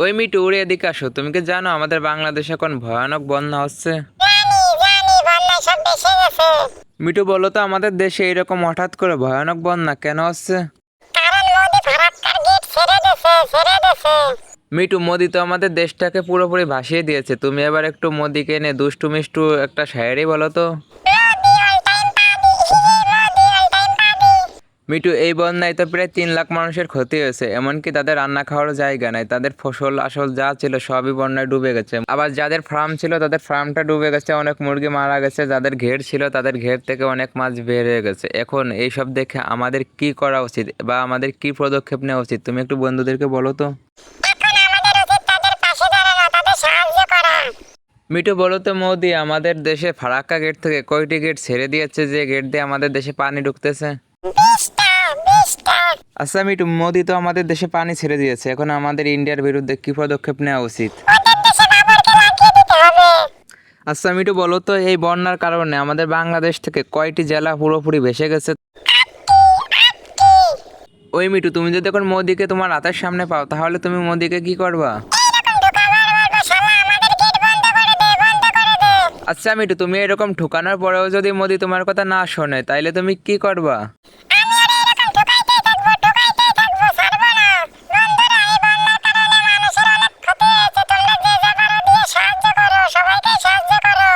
ওই মিটু উড়ে এদিকে আসো, তুমি কি জানো আমাদের বাংলাদেশে এখন ভয়ানক বন্যা হচ্ছে? জানি বন্যায় সব ভেসে গেছে। মিটু বলো তো আমাদের দেশে এরকম হঠাৎ করে ভয়ানক বন্যা কেন হচ্ছে? কারণ মোদি ফারাক্কার গেট ছেড়ে দিছে। মিটু, মোদি তো আমাদের দেশটাকে পুরোপুরি ভাসিয়ে দিয়েছে, তুমি এবার একটু মোদিকে এনে দুষ্টু মিষ্টু একটা শায়েরি বলো তো। মোদি অল টাইম পাবি, মোদি অল টাইম পাবি। মিটু, এই বন্যায় তো প্রায় 3 লাখ মানুষের ক্ষতি হয়েছে, এমনকি তাদের রান্না খাওয়ার জায়গা নাই, তাদের ফসল আসল যা ছিল সবই বন্যায় ডুবে গেছে। আবার যাদের ফার্ম ছিল তাদের ফার্মটা ডুবে গেছে, অনেক মুরগি মারা গেছে, যাদের ঘের ছিল তাদের ঘের থেকে অনেক মাছ বের হয়ে গেছে। এখন এইসব দেখে আমাদের কি করা উচিত বা আমাদের কি পদক্ষেপ নেওয়া উচিত, তুমি একটু বন্ধুদেরকে বলো তো। এখন আমাদের উচিত তাদের পাশে দাঁড়ানো, তাদের সাহায্য করা। মিটু, বলো তো মোদি আমাদের দেশে ফারাক্কা গেট থেকে কয়টি গেট ছেড়ে দিয়েছে যে গেট দিয়ে আমাদের দেশে পানি ঢুকতেছে? 20টা। আচ্ছা মিটু, মোদি তো আমাদের দেশে পানি ছেড়ে দিয়েছে, এখন আমাদের ইন্ডিয়ার বিরুদ্ধে কি পদক্ষেপ নেওয়া উচিত? ওদের দেশে বাবরকে লাগিয়ে দিতে হবে। আচ্ছা মিটু, বলো তো এই বন্যার কারণে আমাদের বাংলাদেশ থেকে কয়টি জেলা পুরোপুরি ভেসে গেছে? আটটি। ওই মিটু, তুমি যদি এখন মোদিকে তোমার হাতের সামনে পাও তাহলে তুমি মোদিকে কি করবা? এরকম ঢোকাবার বলবো, শালা আমাদের গেট বন্ধ করে দে, বন্ধ করে দে। আচ্ছা মিটু, তুমি এরকম ঠুকানোর পরেও যদি মোদি তোমার কথা না শোনে তাইলে তুমি কি করবা? আমি আর এরকম ঢোকাইতেই থাকবো, ছাড়বো না। বন্ধুরা, এই বন্যার কারণে মানুষের অনেক ক্ষতি হয়েছে, তোমরা যে যা পারো দিয়ে সাহায্য করো, সবাইকে সাহায্য করো।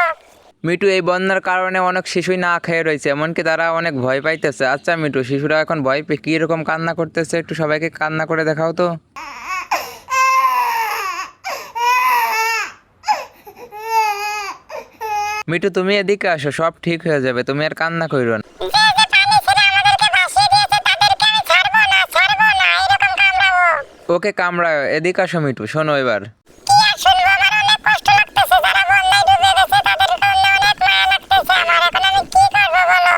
মিটু, এই বন্যার কারণে অনেক শিশুই না খেয়ে রয়েছে, এমনকি তারা অনেক ভয় পাইতেছে। আচ্ছা মিটু, শিশুরা এখন ভয় পেয়ে কি রকম কান্না করতেছে, একটু সবাইকে কান্না করে দেখাও তো। মিটু, তুমি এদিকে আসো, সব ঠিক হয়ে যাবে, তুমি আর কান্না কইরো না। যে যে পানি ছেড়ে আমাদেরকে ভাসিয়ে দিয়েছে তাদেরকে আমি ছাড়বো না, এরকম কামড়াবো। ওকে কামড়ায়, এদিকে আসো মিটু, শোনো এবার। কি আর শুনবো, আমার অনেক কষ্ট লাগতেছে, যারা বন্যায় ডুবে গেছে তাদের জন্য অনেক মায়া লাগতেছে আমার। এখন আমি কি করবো বলো?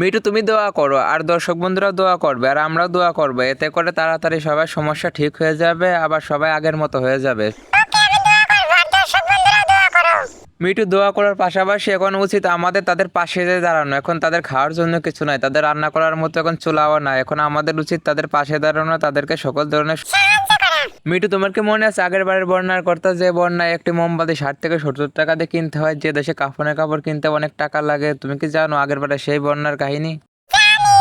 মিটু, তুমি দোয়া করো আর দর্শক বন্ধুরা দোয়া করবে আর আমরাও দোয়া করবো, এতে করে তাড়াতাড়ি সবার সমস্যা ঠিক হয়ে যাবে, আবার সবাই আগের মতো হয়ে যাবে। ওকে, আমি দোয়া করবো, আর দর্শক বন্ধুরাও দোয়া করো। মিটু, দোয়া করার পাশাপাশি এখন উচিত আমাদের তাদের পাশে যেয়ে দাঁড়ানো। এখন তাদের খাওয়ার জন্য কিছু নাই, তাদের রান্না করার মতো এখন চুলাও নাই, এখন আমাদের উচিত তাদের পাশে দাঁড়ানো, তাদেরকে সকল ধরনের সাহায্য করা। মিটু, তোমার কি মনে আছে আগের বারের বন্যার কথা, যে বন্যায় একটি মোমবাতি 60 থেকে 70 টাকা দিয়ে কিনতে হয়, যে দেশে কাফনের কাপড় কিনতে অনেক টাকা লাগে? তুমি কি জানো আগের বারে সেই বন্যার কাহিনী? জানি।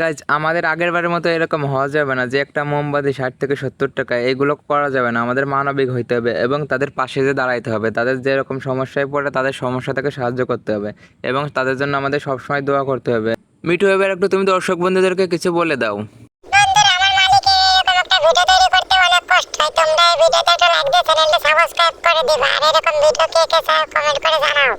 গাইজ, আমাদের আগের বারের মতো এরকম হওয়া যাবে না যে একটা মোমবাতি 60 থেকে 70 টাকা, এগুলো করা যাবে না। আমাদের মানবিক হইতে হবে এবং তাদের পাশে যে দাঁড়াইতে হবে, তাদের যেরকম সমস্যায় পড়ে তাদের সমস্যা থেকে সাহায্য করতে হবে এবং তাদের জন্য আমাদের সবসময় দোয়া করতে হবে। মিঠু, এবার একটু তুমি দর্শক বন্ধুদেরকে কিছু বলে দাও। বন্ধুরা, আমার মালিকের এরকম একটা ভিডিও তৈরি করতে অনেক কষ্ট হয়, তোমরা এই ভিডিওতে একটা লাইক দিয়ে চ্যানেলটা সাবস্ক্রাইব করে দিবা, আর এরকম ভিডিও কে কে চাও কমেন্ট করে জানাও।